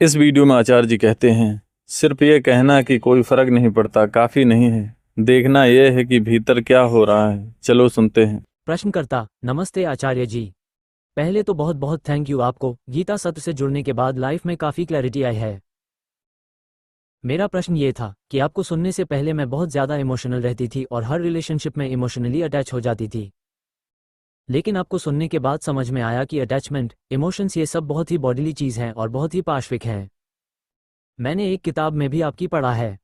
इस वीडियो में आचार्य जी कहते हैं, सिर्फ ये कहना कि कोई फर्क नहीं पड़ता काफी नहीं है, देखना यह है कि भीतर क्या हो रहा है। चलो सुनते हैं। प्रश्नकर्ता, नमस्ते आचार्य जी। पहले तो बहुत बहुत थैंक यू आपको। गीता सत्र से जुड़ने के बाद लाइफ में काफ़ी क्लैरिटी आई है। मेरा प्रश्न ये था कि आपको सुनने से पहले मैं बहुत ज़्यादा इमोशनल रहती थी और हर रिलेशनशिप में इमोशनली अटैच हो जाती थी। लेकिन आपको सुनने के बाद समझ में आया कि अटैचमेंट, इमोशंस ये सब बहुत ही बॉडीली चीज़ हैं और बहुत ही पाश्विक हैं। मैंने एक किताब में भी आपकी पढ़ा है।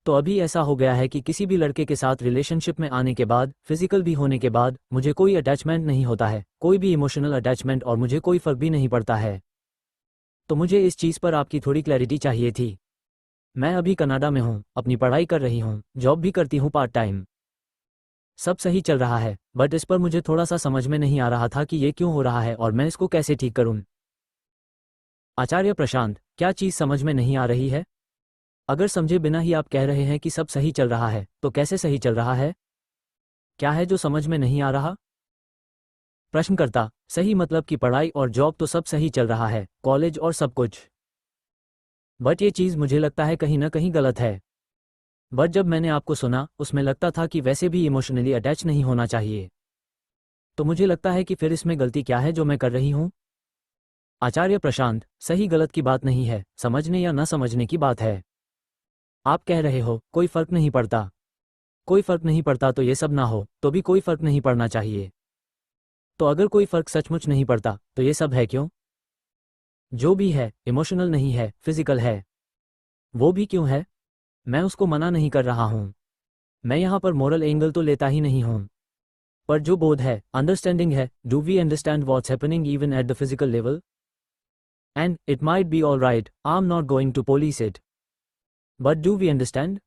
तो अभी ऐसा हो गया है कि किसी भी लड़के के साथ रिलेशनशिप में आने के बाद, फिजिकल भी होने के बाद, मुझे कोई अटैचमेंट नहीं होता है, कोई भी इमोशनल अटैचमेंट, और मुझे कोई फर्क भी नहीं पड़ता है। तो मुझे इस चीज़ पर आपकी थोड़ी क्लैरिटी चाहिए थी। मैं अभी कनाडा में हूँ, अपनी पढ़ाई कर रही हूँ, जॉब भी करती हूँ पार्ट टाइम। सब सही चल रहा है, बट इस पर मुझे थोड़ा सा समझ में नहीं आ रहा था कि ये क्यों हो रहा है और मैं इसको कैसे ठीक करूँ। आचार्य प्रशांत, क्या चीज़ समझ में नहीं आ रही है? अगर समझे बिना ही आप कह रहे हैं कि सब सही चल रहा है, तो कैसे सही चल रहा है? क्या है जो समझ में नहीं आ रहा? प्रश्नकर्ता, सही मतलब कि पढ़ाई और जॉब तो सब सही चल रहा है, कॉलेज और सब कुछ। बट ये चीज़ मुझे लगता है कहीं ना कहीं गलत है। बट जब मैंने आपको सुना, उसमें लगता था कि वैसे भी इमोशनली अटैच नहीं होना चाहिए। तो मुझे लगता है कि फिर इसमें गलती क्या है जो मैं कर रही हूँ? आचार्य प्रशांत, सही गलत की बात नहीं है, समझने या न समझने की बात है। आप कह रहे हो कोई फर्क नहीं पड़ता। कोई फर्क नहीं पड़ता तो ये सब ना हो तो भी कोई फर्क नहीं पड़ना चाहिए। तो अगर कोई फर्क सचमुच नहीं पड़ता तो ये सब है क्यों? जो भी है, इमोशनल नहीं है, फिजिकल है। वो भी क्यों है? मैं उसको मना नहीं कर रहा हूँ। मैं यहाँ पर मोरल एंगल तो लेता ही नहीं हूँ। पर जो बोध है, अंडरस्टैंडिंग है, do we understand what's happening even at the physical level? And it might be all right, I am not going to polish it, but do we understand?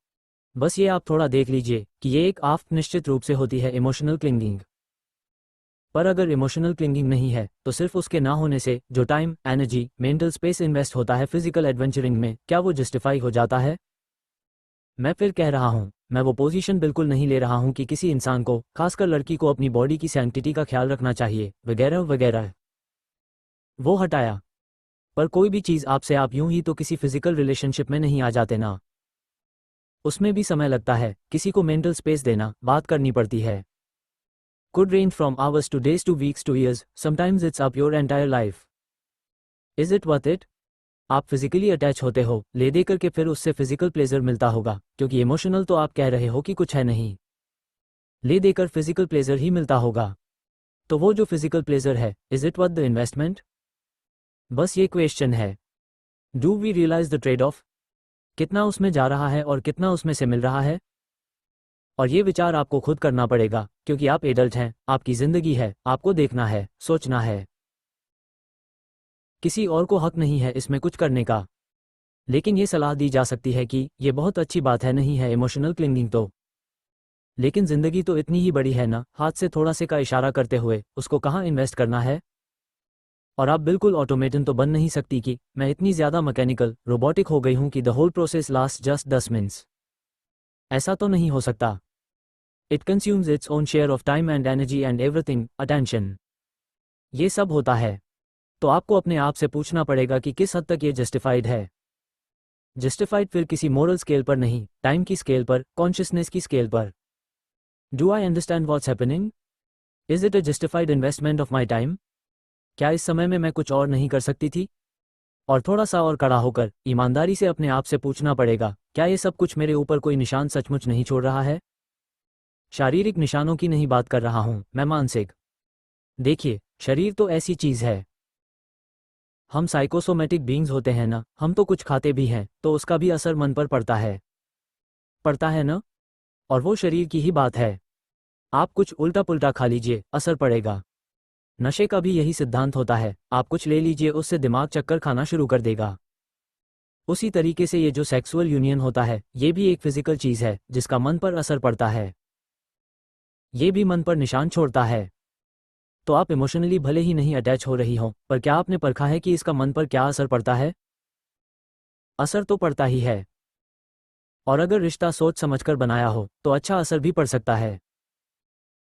बस ये आप थोड़ा देख लीजिए कि ये एक आफ्त निश्चित रूप से होती है इमोशनल क्लिंगिंग। पर अगर इमोशनल क्लिंगिंग नहीं है तो सिर्फ उसके ना होने से जो time, energy, mental space invest होता है फिजिकल एडवेंचरिंग में, क्या वो जस्टिफाई हो जाता है? मैं फिर कह रहा हूँ, मैं वो पोजीशन बिल्कुल नहीं ले रहा हूँ कि किसी इंसान को, खासकर लड़की को, अपनी बॉडी की सैंक्टिटी का ख्याल रखना चाहिए, वगैरह वगैरह। वो हटाया। पर कोई भी चीज़ आपसे आप यूं ही तो किसी फिजिकल रिलेशनशिप में नहीं आ जाते ना। उसमें भी समय लगता है, किसी को मेंटल स्पेस देना, बात करनी पड़ती है। Could range from hours to days to weeks to years, sometimes it's up your entire life. Is it worth it? आप फिजिकली अटैच होते हो, ले दे करके फिर उससे फिजिकल प्लेजर मिलता होगा, क्योंकि इमोशनल तो आप कह रहे हो कि कुछ है नहीं। ले देकर फिजिकल प्लेजर ही मिलता होगा। तो वो जो फिजिकल प्लेजर है, is it worth the investment? बस ये क्वेश्चन है। Do we realise the trade off? कितना उसमें जा रहा है और कितना उसमें से मिल रहा है? और ये विचार आपको खुद करना पड़ेगा, क्योंकि आप एडल्ट हैं, आपकी जिंदगी है, आपको देखना है, सोचना है। किसी और को हक नहीं है इसमें कुछ करने का। लेकिन ये सलाह दी जा सकती है कि ये बहुत अच्छी बात है, नहीं है इमोशनल क्लिंगिंग तो। लेकिन जिंदगी तो इतनी ही बड़ी है ना, हाथ से थोड़ा से का इशारा करते हुए उसको कहाँ इन्वेस्ट करना है? और आप बिल्कुल ऑटोमेटन तो बन नहीं सकती कि मैं इतनी ज़्यादा मैकेनिकल, रोबोटिक हो गई हूँ कि the whole process last just 10 minutes. ऐसा तो नहीं हो सकता। It consumes its own share of time and energy and everything, attention. ये सब होता है। तो आपको अपने आप से पूछना पड़ेगा कि किस हद तक ये जस्टिफाइड है। जस्टिफाइड फिर किसी मोरल स्केल पर नहीं, टाइम की स्केल पर, कॉन्शियसनेस की स्केल पर। Do I understand what's happening? Is it a justified investment of my time? क्या इस समय में मैं कुछ और नहीं कर सकती थी? और थोड़ा सा और कड़ा होकर ईमानदारी से अपने आप से पूछना पड़ेगा, क्या ये सब कुछ मेरे ऊपर कोई निशान सचमुच नहीं छोड़ रहा है? शारीरिक निशानों की नहीं बात कर रहा हूं मैं, मानसिक। देखिए, शरीर तो ऐसी चीज है। हम साइकोसोमेटिक बीइंग्स होते हैं ना, हम तो कुछ खाते भी हैं तो उसका भी असर मन पर पड़ता है। पड़ता है ना? और वो शरीर की ही बात है। आप कुछ उल्टा पुल्टा खा लीजिए, असर पड़ेगा। नशे का भी यही सिद्धांत होता है, आप कुछ ले लीजिए, उससे दिमाग चक्कर खाना शुरू कर देगा। उसी तरीके से ये जो सेक्सुअल यूनियन होता है, ये भी एक फिजिकल चीज है जिसका मन पर असर पड़ता है। ये भी मन पर निशान छोड़ता है। तो आप इमोशनली भले ही नहीं अटैच हो रही हो, पर क्या आपने परखा है कि इसका मन पर क्या असर पड़ता है? असर तो पड़ता ही है। और अगर रिश्ता सोच समझकर बनाया हो तो अच्छा असर भी पड़ सकता है।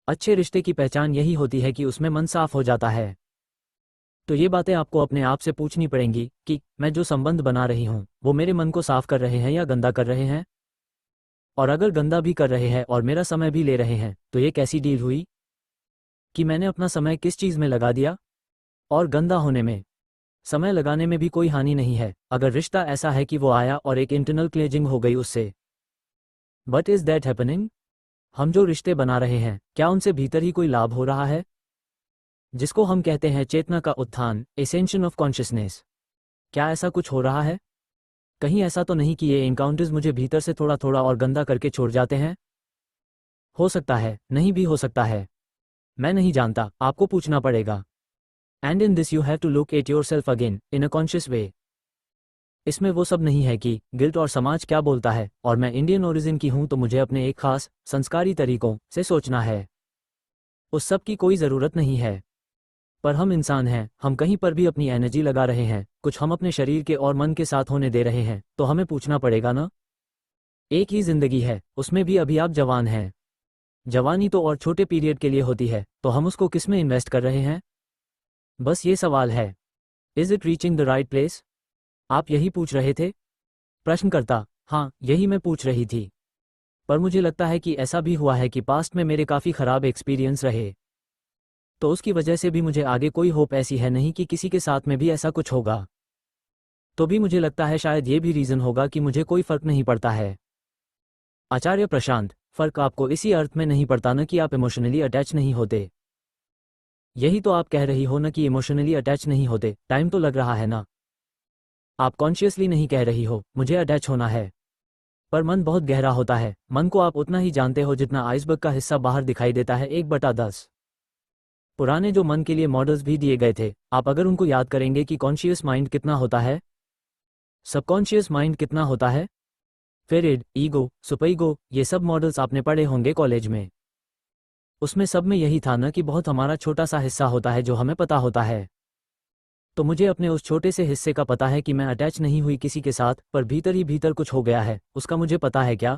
अच्छे रिश्ते की पहचान यही होती है कि उसमें मन साफ हो जाता है। तो ये बातें आपको अपने आप से पूछनी पड़ेंगी कि मैं जो संबंध बना रही हूँ वो मेरे मन को साफ कर रहे हैं या गंदा कर रहे हैं। और अगर गंदा भी कर रहे हैं और मेरा समय भी ले रहे हैं तो ये कैसी डील हुई कि मैंने अपना समय किस चीज़ में लगा दिया। और गंदा होने में, समय लगाने में भी कोई हानि नहीं है अगर रिश्ता ऐसा है कि वो आया और एक इंटरनल क्लेजिंग हो गई उससे। But is that happening? हम जो रिश्ते बना रहे हैं क्या उनसे भीतर ही कोई लाभ हो रहा है, जिसको हम कहते हैं चेतना का उत्थान, एसेंशन ऑफ कॉन्शियसनेस? क्या ऐसा कुछ हो रहा है? कहीं ऐसा तो नहीं कि ये एनकाउंटर्स मुझे भीतर से थोड़ा थोड़ा और गंदा करके छोड़ जाते हैं? हो सकता है, नहीं भी हो सकता है, मैं नहीं जानता, आपको पूछना पड़ेगा। And in this you have to look at yourself again in a conscious way. इसमें वो सब नहीं है कि गिल्ट और समाज क्या बोलता है और मैं इंडियन ओरिजिन की हूं तो मुझे अपने एक खास संस्कारी तरीकों से सोचना है। उस सब की कोई ज़रूरत नहीं है। पर हम इंसान हैं, हम कहीं पर भी अपनी एनर्जी लगा रहे हैं, कुछ हम अपने शरीर के और मन के साथ होने दे रहे हैं, तो हमें पूछना पड़ेगा ना। एक ही जिंदगी है, उसमें भी अभी आप जवान हैं। जवानी तो और छोटे पीरियड के लिए होती है, तो हम उसको किस में इन्वेस्ट कर रहे हैं? बस ये सवाल है, is it reaching the right place? आप यही पूछ रहे थे? प्रश्नकर्ता: हाँ, यही मैं पूछ रही थी। पर मुझे लगता है कि ऐसा भी हुआ है कि पास्ट में मेरे काफ़ी ख़राब एक्सपीरियंस रहे, तो उसकी वजह से भी मुझे आगे कोई होप ऐसी है नहीं कि किसी के साथ में भी ऐसा कुछ होगा। तो भी मुझे लगता है शायद ये भी रीज़न होगा कि मुझे कोई फ़र्क नहीं पड़ता है। आचार्य प्रशांत: फ़र्क आपको इसी अर्थ में नहीं पड़ता न कि आप इमोशनली अटैच नहीं होते। यही तो आप कह रही हो न कि इमोशनली अटैच नहीं होते, टाइम तो लग रहा है ना। आप कॉन्शियसली नहीं कह रही हो मुझे अटैच होना है। पर मन बहुत गहरा होता है, मन को आप उतना ही जानते हो जितना आइसबर्ग का हिस्सा बाहर दिखाई देता है, 1/10। पुराने जो मन के लिए मॉडल्स भी दिए गए थे, आप अगर उनको याद करेंगे कि कॉन्शियस माइंड कितना होता है, सबकॉन्शियस माइंड कितना होता है, फिर इड, ईगो, सुपरईगो, ये सब मॉडल्स आपने पढ़े होंगे कॉलेज में। उसमें सब में यही था ना कि बहुत हमारा छोटा सा हिस्सा होता है जो हमें पता होता है। तो मुझे अपने उस छोटे से हिस्से का पता है कि मैं अटैच नहीं हुई किसी के साथ, पर भीतर ही भीतर कुछ हो गया है, उसका मुझे पता है क्या?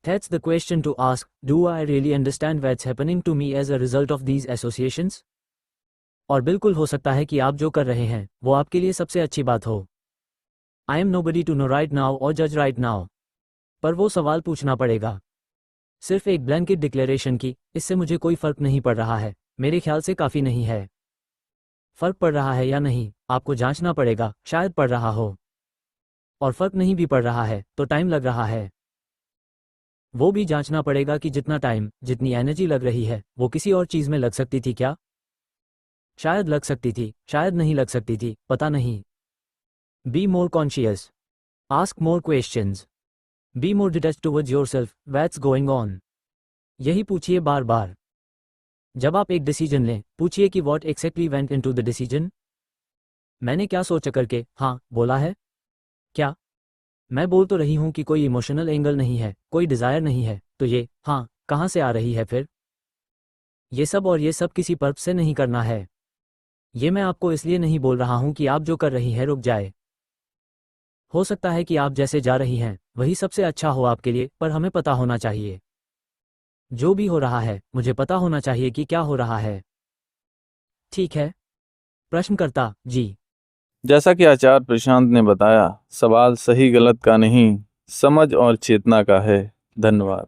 That's the question to ask, do I really understand what's happening to me as a result of these associations? और बिल्कुल हो सकता है कि आप जो कर रहे हैं वो आपके लिए सबसे अच्छी बात हो। I am nobody to know right now or judge right now. पर वो सवाल पूछना पड़ेगा। सिर्फ एक ब्लैंकेट डिक्लेरेशन की, इससे मुझे कोई फर्क नहीं पड़ रहा है, मेरे ख्याल से काफ़ी नहीं है। फर्क पड़ रहा है या नहीं, आपको जांचना पड़ेगा, शायद पड़ रहा हो। और फर्क नहीं भी पड़ रहा है तो टाइम लग रहा है। वो भी जांचना पड़ेगा कि जितना टाइम, जितनी एनर्जी लग रही है वो किसी और चीज़ में लग सकती थी क्या? शायद लग सकती थी, शायद नहीं लग सकती थी, पता नहीं। Be more conscious, ask more questions, be more detached towards yourself, what's going on. यही पूछिए बार बार। जब आप एक डिसीजन लें, पूछिए कि what exactly went into the decision. मैंने क्या सोच करके हाँ बोला है? क्या मैं बोल तो रही हूं कि कोई इमोशनल एंगल नहीं है, कोई डिज़ायर नहीं है, तो ये हाँ कहाँ से आ रही है फिर? ये सब और ये सब किसी पर्प से नहीं करना है। ये मैं आपको इसलिए नहीं बोल रहा हूं कि आप जो कर रही हैं रुक जाए। हो सकता है कि आप जैसे जा रही हैं वही सबसे अच्छा हो आपके लिए, पर हमें पता होना चाहिए। जो भी हो रहा है मुझे पता होना चाहिए कि क्या हो रहा है। ठीक है? प्रश्नकर्ता: जी। जैसा कि आचार्य प्रशांत ने बताया, सवाल सही गलत का नहीं, समझ और चेतना का है। धन्यवाद।